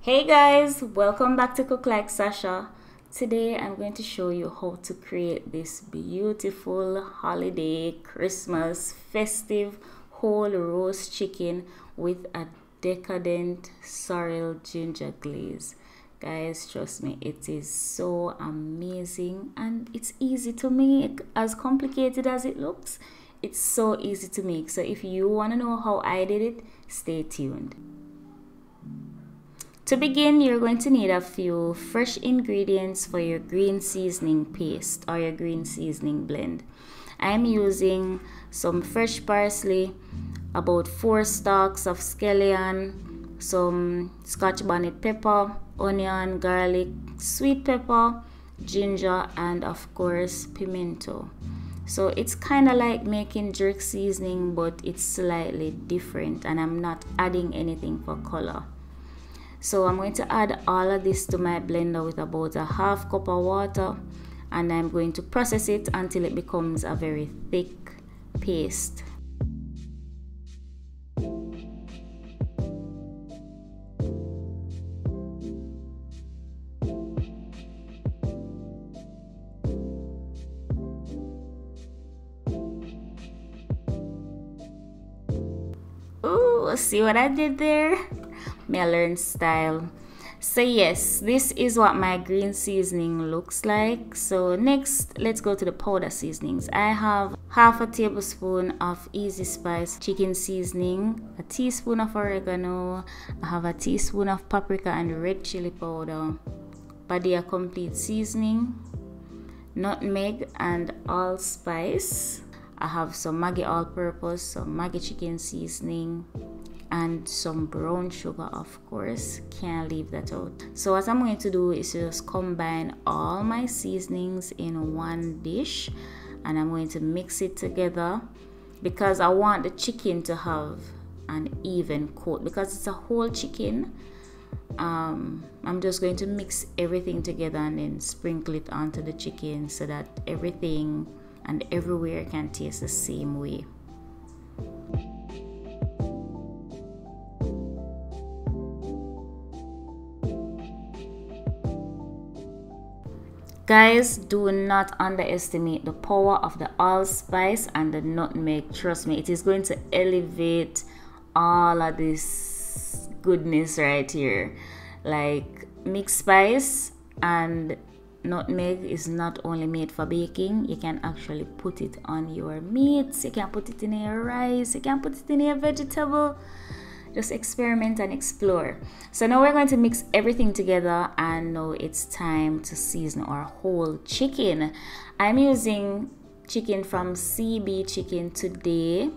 Hey guys, welcome back to Cook Like Sasha. Today I'm going to show you how to create this beautiful holiday, Christmas, festive whole roast chicken with a decadent sorrel ginger glaze. Guys, trust me, it is so amazing and it's easy to make. As complicated as it looks, it's so easy to make. So if you want to know how I did it, stay tuned. To begin, you're going to need a few fresh ingredients for your green seasoning paste or your green seasoning blend. I'm using some fresh parsley, about 4 stalks of scallion, some scotch bonnet pepper, onion, garlic, sweet pepper, ginger, and of course pimento. So it's kind of like making jerk seasoning, but it's slightly different, and I'm not adding anything for color. So I'm going to add all of this to my blender with about a half cup of water, and I'm going to process it until it becomes a very thick paste. Ooh, see what I did there? Me learn style. So yes, this is what my green seasoning looks like. So next, let's go to the powder seasonings. I have half a tablespoon of Easi Spice chicken seasoning, a teaspoon of oregano, I have a teaspoon of paprika and red chili powder, Badia complete seasoning, nutmeg and allspice. I have some Maggie all purpose, some Maggie chicken seasoning, and some brown sugar, of course, can't leave that out. So what I'm going to do is just combine all my seasonings in one dish, and I'm going to mix it together because I want the chicken to have an even coat. Because it's a whole chicken, I'm just going to mix everything together and then sprinkle it onto the chicken so that everything and everywhere can taste the same way. Guys, do not underestimate the power of the allspice and the nutmeg. Trust me, it is going to elevate all of this goodness right here. Like, mixed spice and nutmeg is not only made for baking. You can actually put it on your meats, you can put it in your rice, you can put it in your vegetable. Just experiment and explore. So now we're going to mix everything together, and now it's time to season our whole chicken. I'm using chicken from CB Chicken today.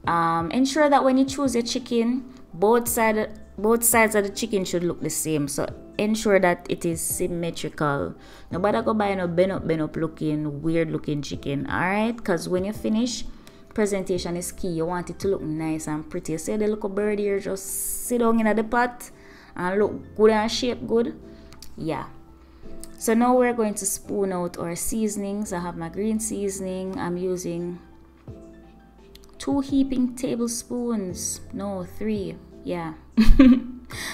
Ensure that when you choose your chicken, both sides of the chicken should look the same. So ensure that it is symmetrical. Nobody go buy no bend up looking, weird looking chicken. Alright, because when you finish, presentation is key. You want it to look nice and pretty. You see the little bird here just sit down in the pot and look good and shape good. Yeah. So now we're going to spoon out our seasonings. I have my green seasoning. I'm using 2 heaping tablespoons. No, 3. Yeah.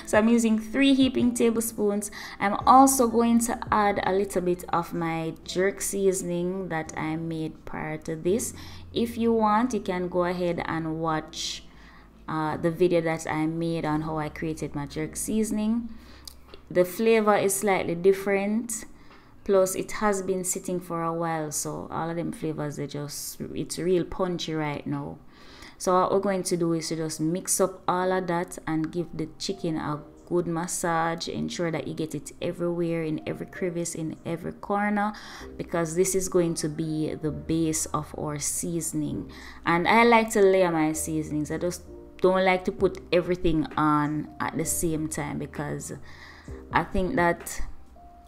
So I'm using 3 heaping tablespoons. I'm also going to add a little bit of my jerk seasoning that I made prior to this. If you want, you can go ahead and watch the video that I made on how I created my jerk seasoning. The flavor is slightly different, plus it has been sitting for a while, so all of them flavors, it's real punchy right now. So what we're going to do is to just mix up all of that and give the chicken a good massage. Ensure that you get it everywhere, in every crevice, in every corner, because this is going to be the base of our seasoning. And I like to layer my seasonings. I just don't like to put everything on at the same time, because I think that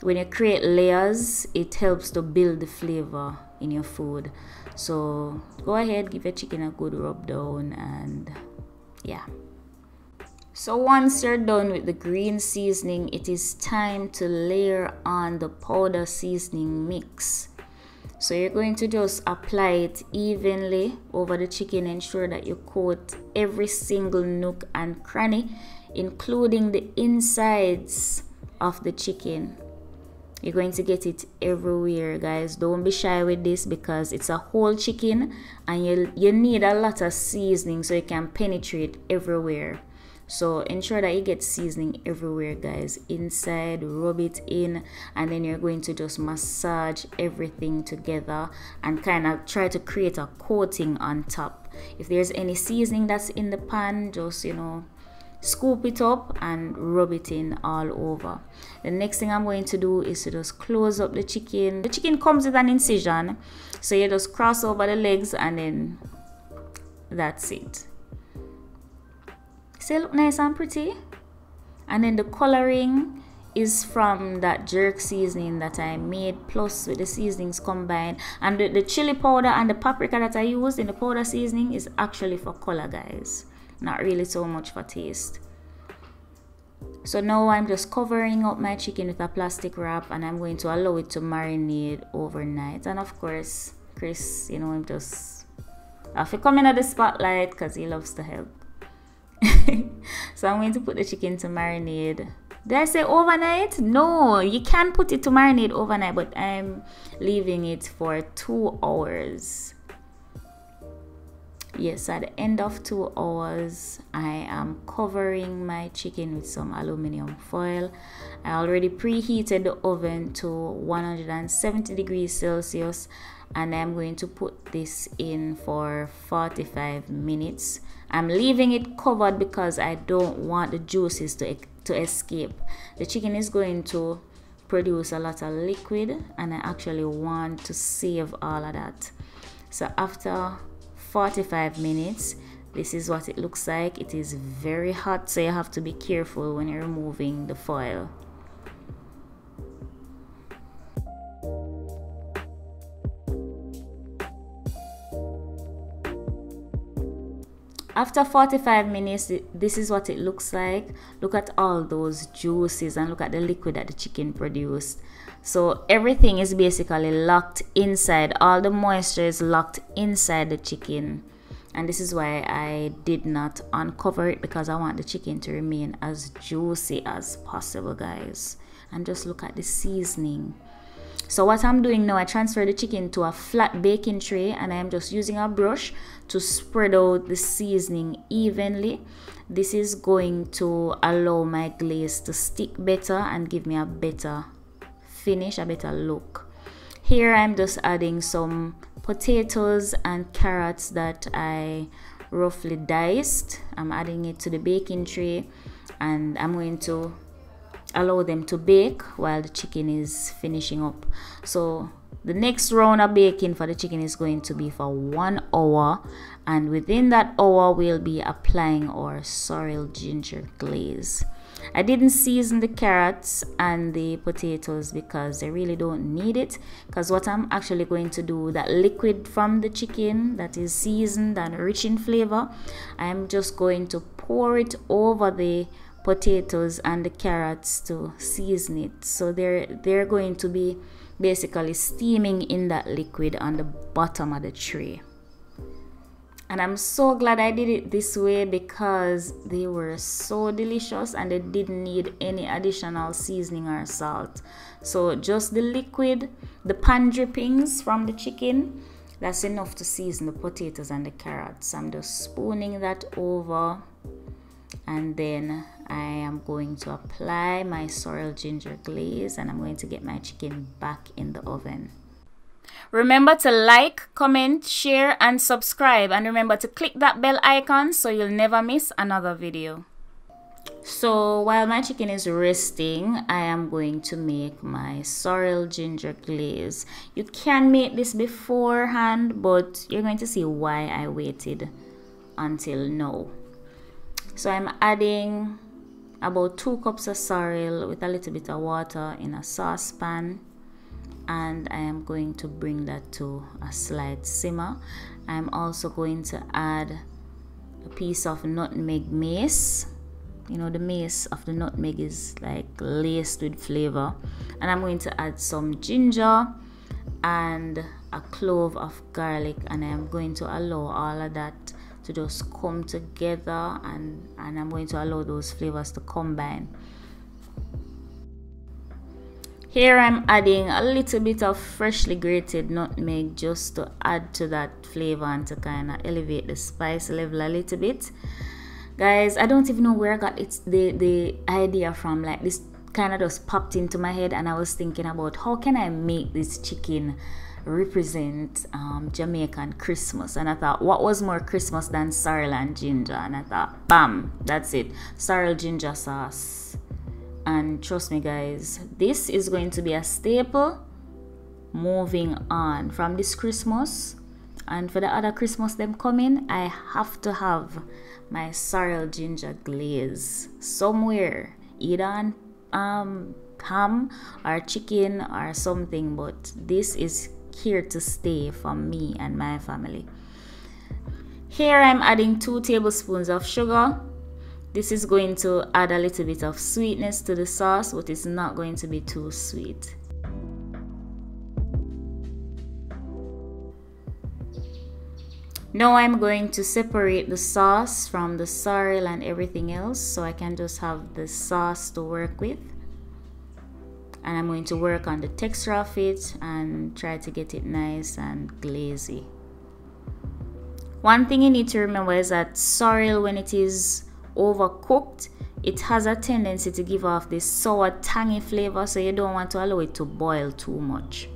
when you create layers, it helps to build the flavor in your food. So go ahead, give your chicken a good rub down, and yeah. So once you're done with the green seasoning, it is time to layer on the powder seasoning mix. So you're going to just apply it evenly over the chicken. Ensure that you coat every single nook and cranny including the insides of the chicken. You're going to get it everywhere, guys. Don't be shy with this because it's a whole chicken and you need a lot of seasoning so it can penetrate everywhere. So ensure that you get seasoning everywhere, guys. Inside, rub it in, and then you're going to just massage everything together and kind of try to create a coating on top. If there's any seasoning that's in the pan, just, you know, scoop it up and rub it in all over. The next thing I'm going to do is to just close up the chicken. The chicken comes with an incision, so you just cross over the legs and then that's it. See, look nice and pretty. And then the coloring is from that jerk seasoning that I made, plus with the seasonings combined. And the chili powder and the paprika that I used in the powder seasoning is actually for color, guys, not really so much for taste. So now I'm just covering up my chicken with a plastic wrap, and I'm going to allow it to marinate overnight. And of course, Chris, you know, I'm just have to come in at the spotlight because he loves to help. So I'm going to put the chicken to marinate. Did I say overnight? No, you can put it to marinate overnight, but I'm leaving it for 2 hours. Yes, at the end of 2 hours, I am covering my chicken with some aluminum foil. I already preheated the oven to 170 degrees Celsius, and I'm going to put this in for 45 minutes. I'm leaving it covered because I don't want the juices to escape. The chicken is going to produce a lot of liquid, and I actually want to save all of that. So after 45 minutes, this is what it looks like. It is very hot, so you have to be careful when you're removing the foil. After 45 minutes, this is what it looks like. Look at all those juices and look at the liquid that the chicken produced. So everything is basically locked inside. All the moisture is locked inside the chicken. And this is why I did not uncover it, because I want the chicken to remain as juicy as possible, guys. And just look at the seasoning. So what I'm doing now, I transfer the chicken to a flat baking tray, and I'm just using a brush to spread out the seasoning evenly. This is going to allow my glaze to stick better and give me a better finish, a better look. Here I'm just adding some potatoes and carrots that I roughly diced. I'm adding it to the baking tray, and I'm going to allow them to bake while the chicken is finishing up. So the next round of baking for the chicken is going to be for 1 hour, and within that hour we'll be applying our sorrel ginger glaze. I didn't season the carrots and the potatoes because they really don't need it, because what I'm actually going to do, that liquid from the chicken that is seasoned and rich in flavor, I'm just going to pour it over the potatoes and the carrots to season it. So they're going to be basically steaming in that liquid on the bottom of the tray. And I'm so glad I did it this way because they were so delicious and they didn't need any additional seasoning or salt. So just the liquid, the pan drippings from the chicken, that's enough to season the potatoes and the carrots. I'm just spooning that over, and then I am going to apply my sorrel ginger glaze, and I'm going to get my chicken back in the oven. Remember to like, comment, share, and subscribe, and remember to click that bell icon so you'll never miss another video. So while my chicken is resting, I am going to make my sorrel ginger glaze. You can make this beforehand, but you're going to see why I waited until now. So I'm adding about 2 cups of sorrel with a little bit of water in a saucepan, and I am going to bring that to a slight simmer. I'm also going to add a piece of nutmeg mace. You know, the mace of the nutmeg is like laced with flavor. And I'm going to add some ginger and a clove of garlic, and I am going to allow all of that to just come together, and I'm going to allow those flavors to combine. Here I'm adding a little bit of freshly grated nutmeg just to add to that flavor and to kind of elevate the spice level a little bit. Guys, I don't even know where I got the idea from. Like, this kind of just popped into my head, and I was thinking about how can I make this chicken represent Jamaican Christmas. And I thought, what was more Christmas than sorrel and ginger? And I thought, bam, that's it, sorrel ginger sauce. And trust me guys, this is going to be a staple moving on from this Christmas. And for the other Christmas them coming, I have to have my sorrel ginger glaze somewhere, either on ham or chicken or something, but this is here to stay for me and my family. Here I'm adding 2 tablespoons of sugar. This is going to add a little bit of sweetness to the sauce, but it's not going to be too sweet. Now I'm going to separate the sauce from the sorrel and everything else, so I can just have the sauce to work with. And I'm going to work on the texture of it and try to get it nice and glazy. One thing you need to remember is that sorrel, when it is overcooked, it has a tendency to give off this sour tangy flavor, so you don't want to allow it to boil too much.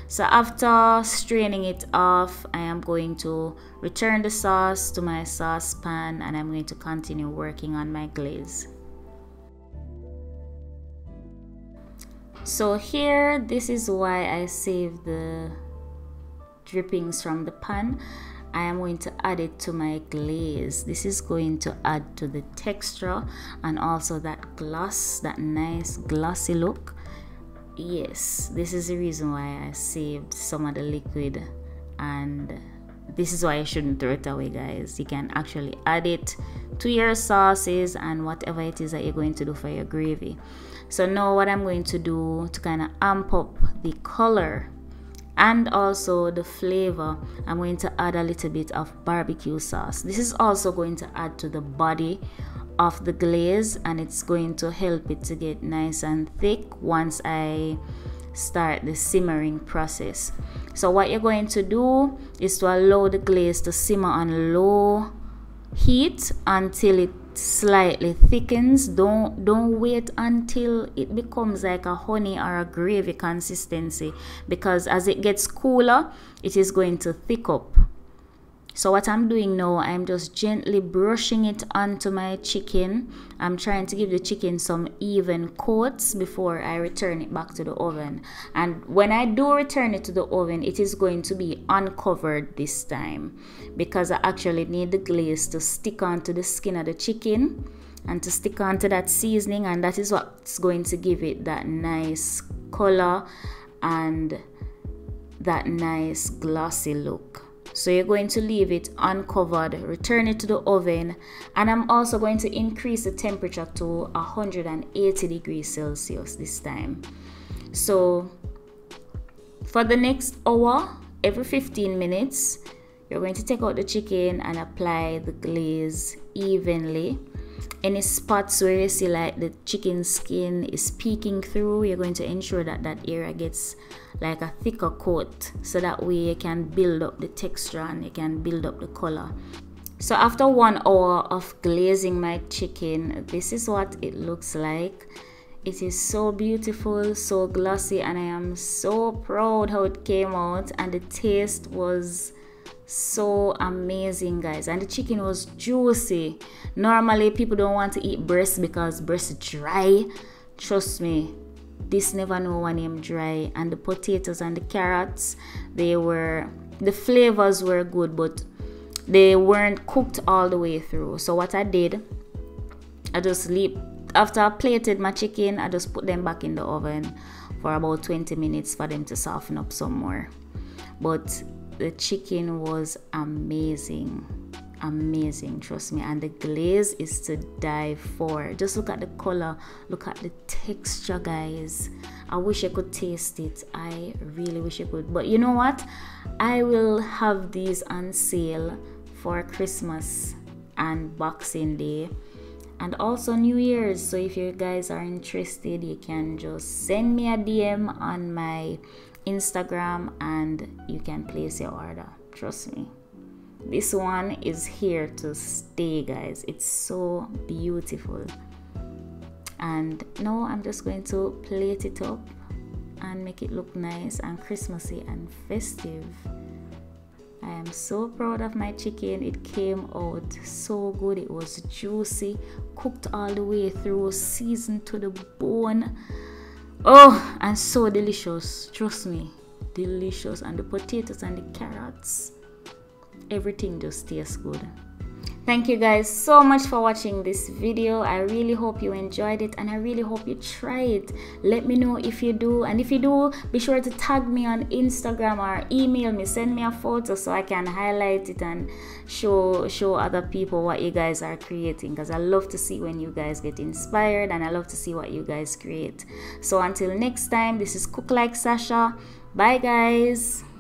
So after straining it off, I am going to return the sauce to my saucepan, and I'm going to continue working on my glaze. So here, this is why I saved the drippings from the pan. I am going to add it to my glaze. This is going to add to the texture and also that gloss, that nice glossy look. Yes, this is the reason why I saved some of the liquid, and this is why you shouldn't throw it away, guys. You can actually add it to your sauces and whatever it is that you're going to do for your gravy. So now what I'm going to do to kind of amp up the color and also the flavor, I'm going to add a little bit of barbecue sauce. This is also going to add to the body of the glaze, and it's going to help it to get nice and thick once I start the simmering process. So what you're going to do is to allow the glaze to simmer on low heat until it slightly thickens. Don't wait until it becomes like a honey or a gravy consistency, because as it gets cooler it is going to thick up. So what I'm doing now, I'm just gently brushing it onto my chicken. I'm trying to give the chicken some even coats before I return it back to the oven. And when I do return it to the oven, it is going to be uncovered this time, because I actually need the glaze to stick onto the skin of the chicken and to stick onto that seasoning, and that is what's going to give it that nice color and that nice glossy look. So you're going to leave it uncovered, return it to the oven, and I'm also going to increase the temperature to 180 degrees Celsius this time. So for the next hour, every 15 minutes, you're going to take out the chicken and apply the glaze evenly. Any spots where you see like the chicken skin is peeking through, you're going to ensure that that area gets like a thicker coat, so that way you can build up the texture and you can build up the color. So after 1 hour of glazing my chicken, this is what it looks like. It is so beautiful, so glossy, and I am so proud how it came out, and the taste was so amazing, guys, and the chicken was juicy. Normally people don't want to eat breast because breast is dry. Trust me, this never know one name dry. And the potatoes and the carrots, the flavors were good, but they weren't cooked all the way through. So what I did, after I plated my chicken, I just put them back in the oven for about 20 minutes for them to soften up some more. But the chicken was amazing, trust me, and the glaze is to die for. Just look at the color, look at the texture, guys. I wish I could taste it. I really wish I could, but you know what, I will have these on sale for Christmas and Boxing Day, and also New Year's. So if you guys are interested, you can just send me a DM on my Instagram and you can place your order. Trust me, this one is here to stay, guys. It's so beautiful. And now I'm just going to plate it up and make it look nice and Christmassy and festive. I am so proud of my chicken. It came out so good. It was juicy, cooked all the way through, seasoned to the bone. Oh, and so delicious. Trust me, delicious. And the potatoes and the carrots, everything just tastes good. Thank you guys so much for watching this video. I really hope you enjoyed it and I really hope you try it. Let me know if you do, and if you do, be sure to tag me on Instagram or email me, send me a photo so I can highlight it and show other people what you guys are creating, because I love to see when you guys get inspired and I love to see what you guys create. So until next time, this is Cook Like Sasha. Bye guys.